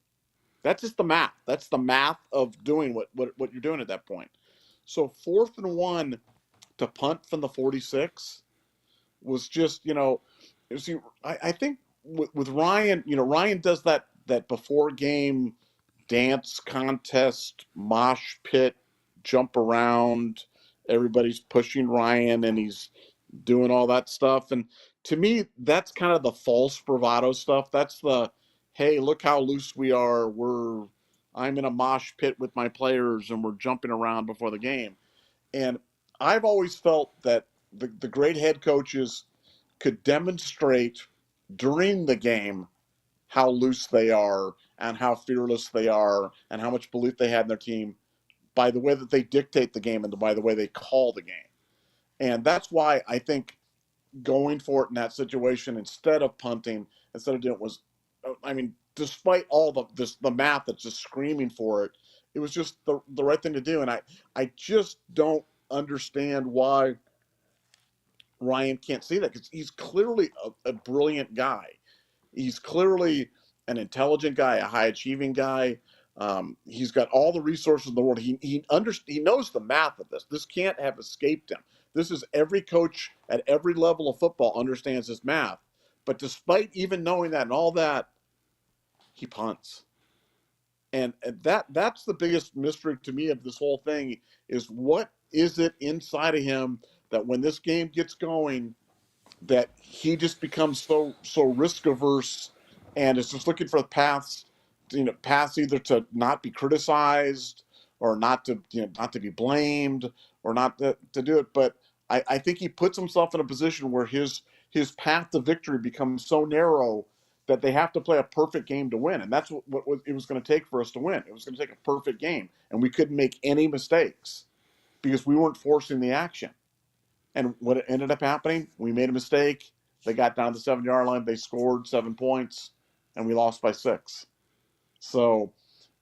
That's just the math. That's the math of doing what you're doing at that point. So 4th and 1 to punt from the 46 was just, I think with Ryan, Ryan does that before game dance contest, mosh pit, jump around. Everybody's pushing Ryan and he's doing all that stuff. And to me, that's kind of the false bravado stuff. That's the, hey, look how loose we are. I'm in a mosh pit with my players and we're jumping around before the game. And I've always felt that the great head coaches could demonstrate during the game how loose they are and how fearless they are and how much belief they had in their team by the way that they dictate the game and by the way they call the game. And that's why I think going for it in that situation instead of punting, instead of doing it was, I mean, despite all the math that's just screaming for it, it was just the right thing to do. And I just don't understand why Ryan can't see that, because he's clearly a brilliant guy. He's clearly an intelligent guy, a high-achieving guy. He's got all the resources in the world. He knows the math of this. This can't have escaped him. This is every coach at every level of football understands this math. But despite even knowing that and all that, he punts. And that's the biggest mystery to me of this whole thing is what is it inside of him that when this game gets going, that he just becomes so risk averse and is just looking for paths either to not be criticized or not to be blamed or not to do it. But I think he puts himself in a position where his path to victory becomes so narrow that they have to play a perfect game to win. And that's what it was going to take for us to win. It was going to take a perfect game. And we couldn't make any mistakes because we weren't forcing the action. And what ended up happening, we made a mistake. They got down to the 7-yard line. They scored 7 points, and we lost by 6. So,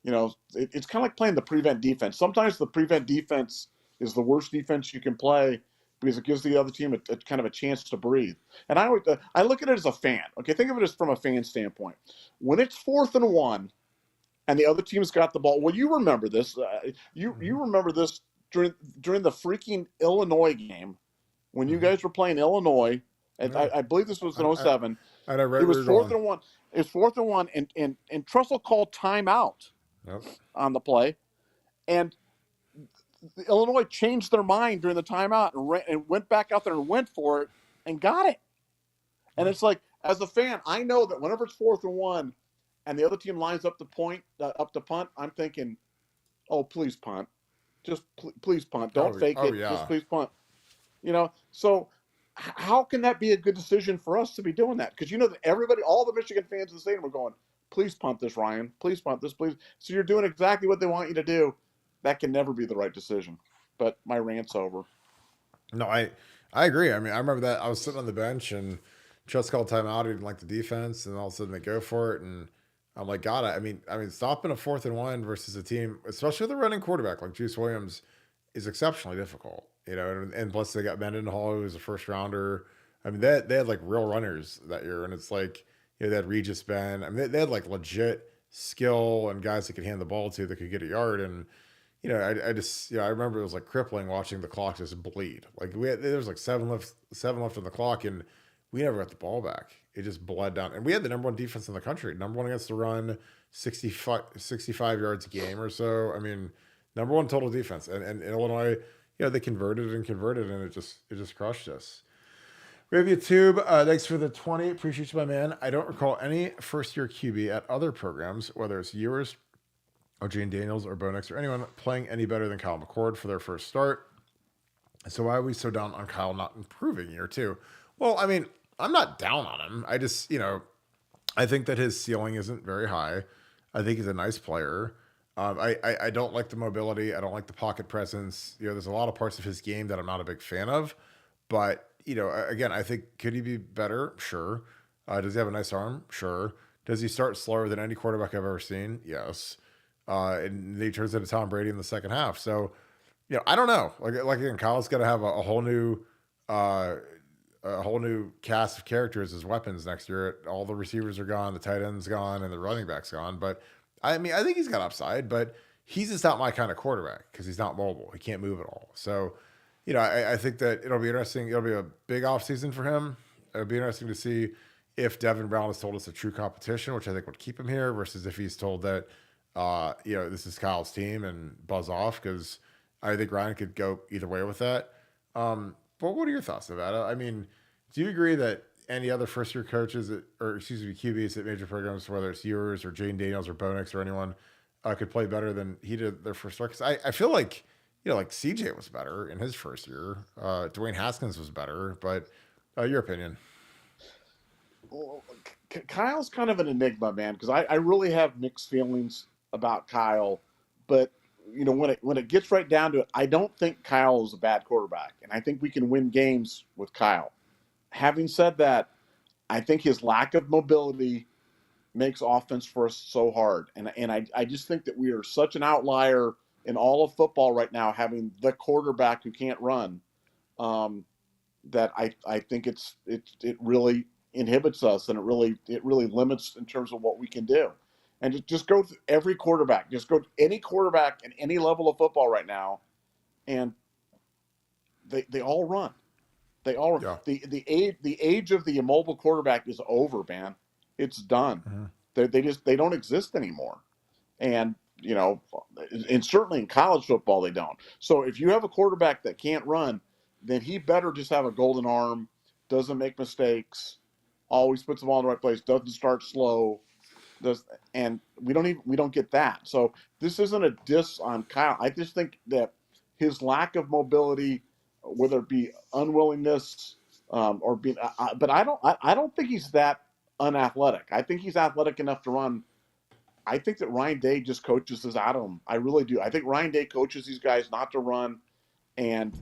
it's kind of like playing the prevent defense. Sometimes the prevent defense is the worst defense you can play because it gives the other team a kind of a chance to breathe. And I look at it as a fan. Okay, think of it as from a fan standpoint. When it's 4th and 1, and the other team's got the ball. Well, you remember this. You remember this during the freaking Illinois game. When you guys were playing Illinois, and I believe this was in 07. It was 4th and 1. It was 4th and 1, and Trussell called timeout on the play. And Illinois changed their mind during the timeout and went back out there and went for it and got it. And it's like, as a fan, I know that whenever it's 4th and 1 and the other team lines up up to punt, I'm thinking, oh, please punt. Just please punt. Don't fake it. Just Yeah. please punt. So how can that be a good decision for us to be doing that? Because that everybody, all the Michigan fans in the stadium were going, please punt this, Ryan. Please punt this, please. So you're doing exactly what they want you to do. That can never be the right decision. But my rant's over. No, I agree. I mean, I remember that I was sitting on the bench and Trust called timeout. He didn't like the defense, and all of a sudden they go for it, and I'm like, God, I mean, stopping a 4th and 1 versus a team, especially with a running quarterback like Juice Williams, is exceptionally difficult. And plus they got Mendenhall, who was a first rounder. I mean, they had like real runners that year, and it's like they had Regis Ben. I mean, they had like legit skill and guys that could hand the ball to that could get a yard. And I just I remember it was like crippling watching the clock just bleed. Like there was like seven left on the clock, and we never got the ball back. It just bled down, and we had the number 1 defense in the country, number 1 against the run, 65 yards a game or so. I mean, number 1 total defense, and Illinois, they converted, and it just crushed us. Review Tube, thanks for the 20. Appreciate you, my man. I don't recall any first-year QB at other programs, whether it's yours or Jane Daniels or Bo Nix or anyone, playing any better than Kyle McCord for their first start. So why are we so down on Kyle not improving year 2? Well, I mean, I'm not down on him. I just, I think that his ceiling isn't very high. I think he's a nice player. I don't like the mobility. I don't like the pocket presence. There's a lot of parts of his game that I'm not a big fan of. But, again, I think, could he be better? Sure. Does he have a nice arm? Sure. Does he start slower than any quarterback I've ever seen? Yes. And he turns into Tom Brady in the second half. So, I don't know. Like again, Kyle's got to have a whole new cast of characters as weapons next year. All the receivers are gone, the tight end's gone, and the running back's gone. But I mean, I think he's got upside, but he's just not my kind of quarterback because he's not mobile. He can't move at all. So, I think that it'll be interesting. It'll be a big offseason for him. It'll be interesting to see if Devin Brown has told us a true competition, which I think would keep him here, versus if he's told that, this is Kyle's team and buzz off, because I think Ryan could go either way with that. But what are your thoughts, Nevada? I mean, do you agree that any other first-year coaches, QBs at major programs, whether it's yours or Jane Daniels or Bo Nix or anyone, could play better than he did their first start? Because I feel like, like CJ was better in his first year. Dwayne Haskins was better, but your opinion? Well, Kyle's kind of an enigma, man, because I really have mixed feelings about Kyle. But when it gets right down to it, I don't think Kyle is a bad quarterback, and I think we can win games with Kyle. Having said that, I think his lack of mobility makes offense for us so hard, and I just think that we are such an outlier in all of football right now, having the quarterback who can't run. That I think it really inhibits us, and it really limits in terms of what we can do. And just go through every quarterback. Just go to any quarterback at any level of football right now, and they all run. They all Yeah. the age of the immobile quarterback is over, man. It's done. Mm-hmm. They don't exist anymore. And and certainly in college football they don't. So if you have a quarterback that can't run, then he better just have a golden arm, doesn't make mistakes, always puts the ball in the right place, doesn't start slow. And we don't get that. So this isn't a diss on Kyle. I just think that his lack of mobility, whether it be unwillingness or being, but I don't think he's that unathletic. I think he's athletic enough to run. I think that Ryan Day just coaches us out of him. I really do. I think Ryan Day coaches these guys not to run, and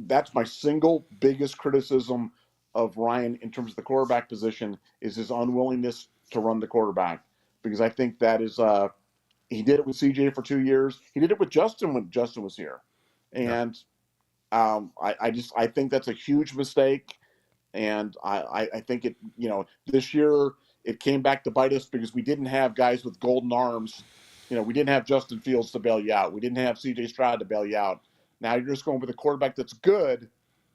that's my single biggest criticism of Ryan in terms of the quarterback position is his unwillingness to run the quarterback, because I think that is he did it with CJ for 2 years. He did it with Justin when Justin was here, and I think that's a huge mistake. And I think it this year it came back to bite us because we didn't have guys with golden arms. We didn't have Justin Fields to bail you out. We didn't have CJ Stroud to bail you out. Now you're just going with a quarterback that's good,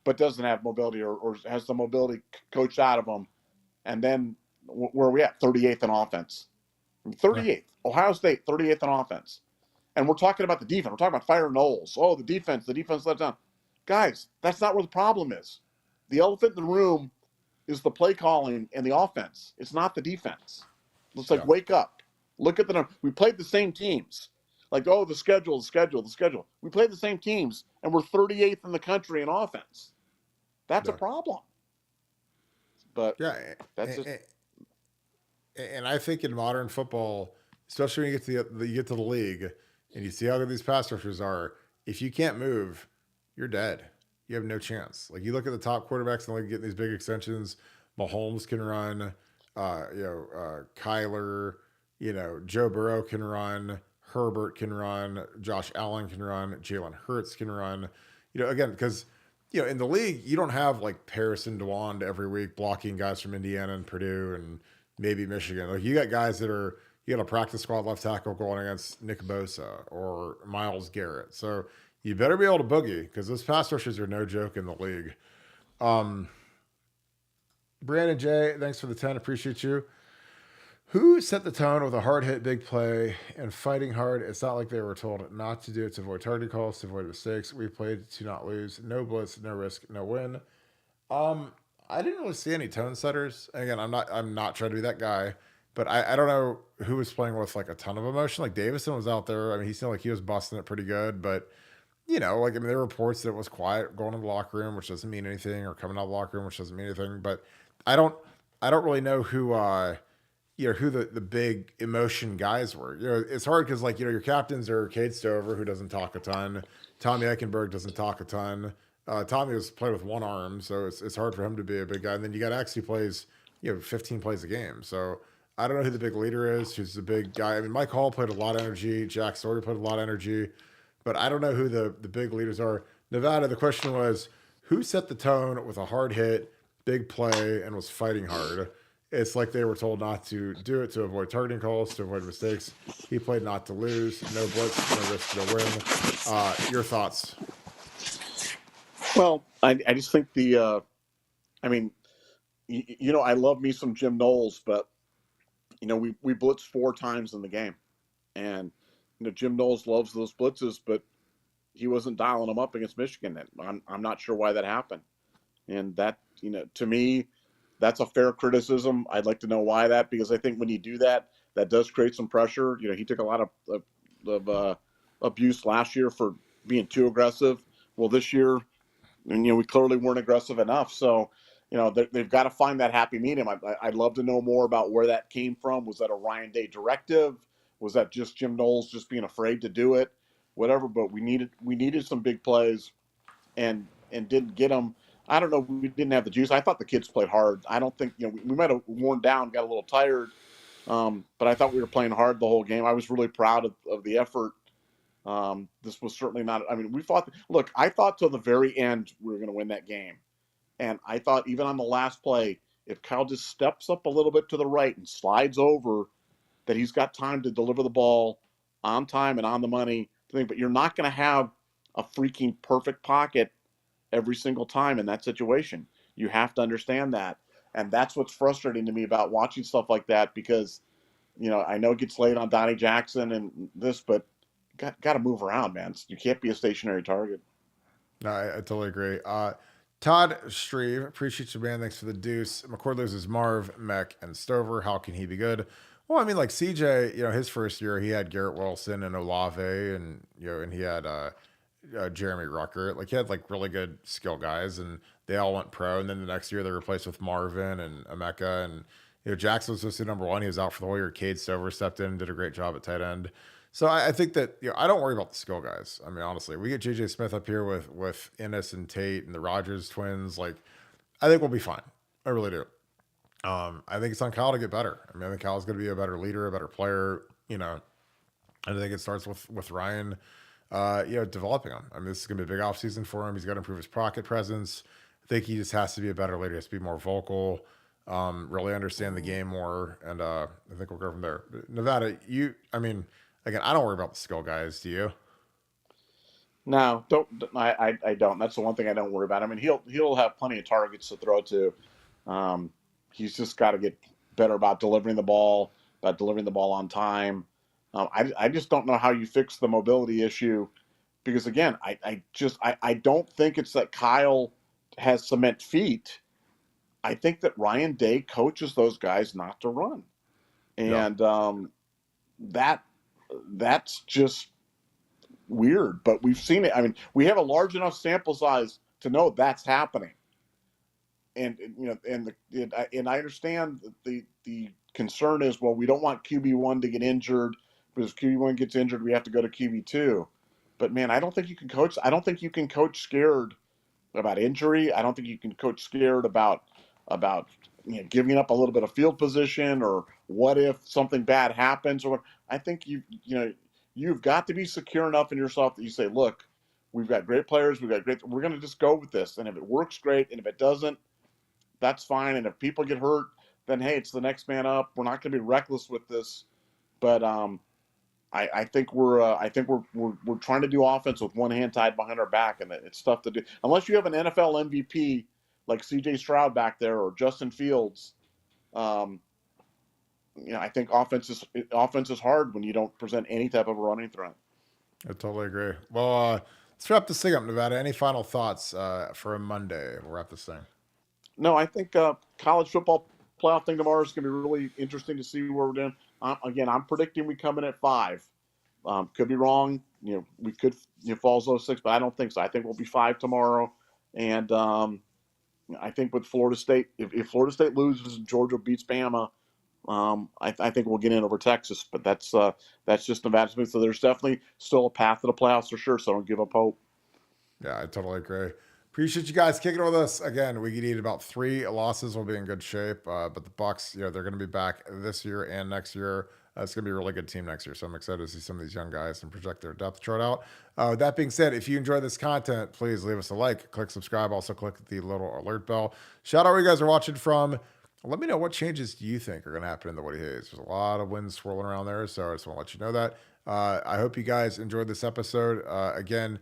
but doesn't have mobility or has the mobility coached out of him. And then where are we at? 38th in offense. 38th. Ohio State, 38th in offense. And we're talking about the defense. We're talking about fire Knowles. Oh, the defense let down. Guys, that's not where the problem is. The elephant in the room is the play calling and the offense. It's not the defense. It's like, wake up. Look at the number. We played the same teams. Like, oh, the schedule. We played the same teams, and we're 38th in the country in offense. That's a problem. But yeah, that's it. And I think in modern football, especially when you get to the league and you see how good these pass rushers are, if you can't move, you're dead. You have no chance. Like you look at the top quarterbacks in the league getting these big extensions. Mahomes can run. Kyler. Joe Burrow can run. Herbert can run. Josh Allen can run. Jalen Hurts can run. Again, because in the league, you don't have like Paris and DeWand every week blocking guys from Indiana and Purdue and maybe Michigan. Like you got guys that are you got a practice squad left tackle going against Nick Bosa or Myles Garrett. So you better be able to boogie because those pass rushers are no joke in the league. Brandon J, thanks for the 10. Appreciate you. Who set the tone with a hard hit, big play, and fighting hard? It's not like they were told not to do it to avoid target calls, to avoid mistakes. We played to not lose. No blitz, no risk, no win. I didn't really see any tone setters. Again, I'm not trying to be that guy, but I don't know who was playing with like a ton of emotion. Like Davison was out there. I mean, he seemed like he was busting it pretty good, but there were reports that it was quiet going in the locker room, which doesn't mean anything, or coming out of the locker room, which doesn't mean anything. But I don't really know who who the big emotion guys were. It's hard because your captains are Cade Stover, who doesn't talk a ton. Tommy Eichenberg doesn't talk a ton. Tommy was played with one arm, so it's hard for him to be a big guy. And then you got X who plays 15 plays a game. So I don't know who the big leader is, who's the big guy. I mean, Mike Hall played a lot of energy. Jack Sawyer played a lot of energy. But I don't know who the big leaders are. Nevada, the question was, who set the tone with a hard hit, big play, and was fighting hard? It's like they were told not to do it to avoid targeting calls, to avoid mistakes. He played not to lose. No blitz, no risk, no win. Your thoughts? Well, I just think I love me some Jim Knowles, but, we blitzed 4 times in the game. And, Jim Knowles loves those blitzes, but he wasn't dialing them up against Michigan. I'm not sure why that happened. And that, to me, that's a fair criticism. I'd like to know why because I think when you do that, that does create some pressure. He took a lot of abuse last year for being too aggressive. Well, this year, we clearly weren't aggressive enough. So, they've got to find that happy medium. I'd love to know more about where that came from. Was that a Ryan Day directive? Was that just Jim Knowles just being afraid to do it? Whatever. But we needed some big plays, and didn't get them. I don't know. We didn't have the juice. I thought the kids played hard. I don't think we might have worn down, got a little tired, but I thought we were playing hard the whole game. I was really proud of the effort. This was certainly not. I mean, we fought. Look, I thought till the very end we were going to win that game, and I thought even on the last play, if Kyle just steps up a little bit to the right and slides over, that he's got time to deliver the ball on time and on the money. But you're not going to have a freaking perfect pocket every single time in that situation. You have to understand that. And that's what's frustrating to me about watching stuff like that because, I know it gets laid on Donnie Jackson and this, but got to move around, man. You can't be a stationary target. No, I totally agree. Todd Shreve, appreciate you, man. Thanks for the deuce. McCord loses Marv, Mech, and Stover. How can he be good? Well, I mean, like CJ, his first year, he had Garrett Wilson and Olave, and and he had Jeremy Rucker. Like he had like really good skill guys, and they all went pro. And then the next year, they replaced with Marvin and Emeka, and Jackson was supposed to be number 1. He was out for the whole year. Cade Stover stepped in and did a great job at tight end. So I think that I don't worry about the skill guys. I mean, honestly, we get JJ Smith up here with Ennis and Tate and the Rogers twins. Like, I think we'll be fine. I really do. I think it's on Kyle to get better. I mean, I think Kyle's going to be a better leader, a better player. I think it starts with Ryan, developing him. I mean, this is going to be a big offseason for him. He's got to improve his pocket presence. I think he just has to be a better leader. He has to be more vocal, really understand the game more, and I think we'll go from there. Nevada, again, I don't worry about the skill guys. Do you? No, I don't. That's the one thing I don't worry about. I mean, he'll have plenty of targets to throw to. He's just got to get better about delivering the ball on time. I just don't know how you fix the mobility issue because again, I don't think it's that Kyle has cement feet. I think that Ryan Day coaches those guys not to run, Yeah. and that that's just weird. But we've seen it. I mean, we have a large enough sample size to know that's happening, and and I understand that the concern is, well, we don't want QB1 to get injured because if QB1 gets injured, we have to go to QB2. But man, I don't think you can coach. I don't think you can coach scared about injury. I don't think you can coach scared about giving up a little bit of field position or what if something bad happens or what. I think you've got to be secure enough in yourself that you say, look, we've got great players, we're going to just go with this, and if it works, great, and if it doesn't, that's fine. And if people get hurt, then hey, it's the next man up. We're not going to be reckless with this, but I think we're trying to do offense with one hand tied behind our back, and it's tough to do unless you have an NFL MVP like C.J. Stroud back there or Justin Fields. Um, I think offense is hard when you don't present any type of a running threat. I totally agree. Well, let's wrap this thing up, Nevada. Any final thoughts for a Monday? We'll wrap this thing. No, I think college football playoff thing tomorrow is going to be really interesting to see where we're doing. Again, I'm predicting we come in at 5. Could be wrong. We could fall as low 6, but I don't think so. I think we'll be 5 tomorrow. And I think with Florida State, if Florida State loses and Georgia beats Bama, I think we'll get in over Texas. But that's just Nevada. So there's definitely still a path to the playoffs for sure. So don't give up hope. Yeah, I totally agree. Appreciate you guys kicking with us. Again, we could need about 3 losses. We'll be in good shape. But the Bucks, they're going to be back this year and next year. It's going to be a really good team next year. So I'm excited to see some of these young guys and project their depth chart out. With that being said, if you enjoy this content, please leave us a like, click subscribe. Also click the little alert bell. Shout out where you guys are watching from. Let me know what changes do you think are going to happen in the Woody Hayes. There's a lot of winds swirling around there. So I just want to let you know that. I hope you guys enjoyed this episode. Again,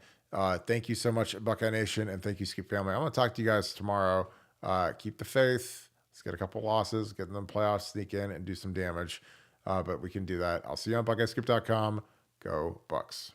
thank you so much, Buckeye Nation, and thank you, Skip Family. I'm going to talk to you guys tomorrow. Keep the faith. Let's get a couple losses, get in the playoffs, sneak in, and do some damage. But we can do that. I'll see you on BuckeyeScoop.com. Go Bucks.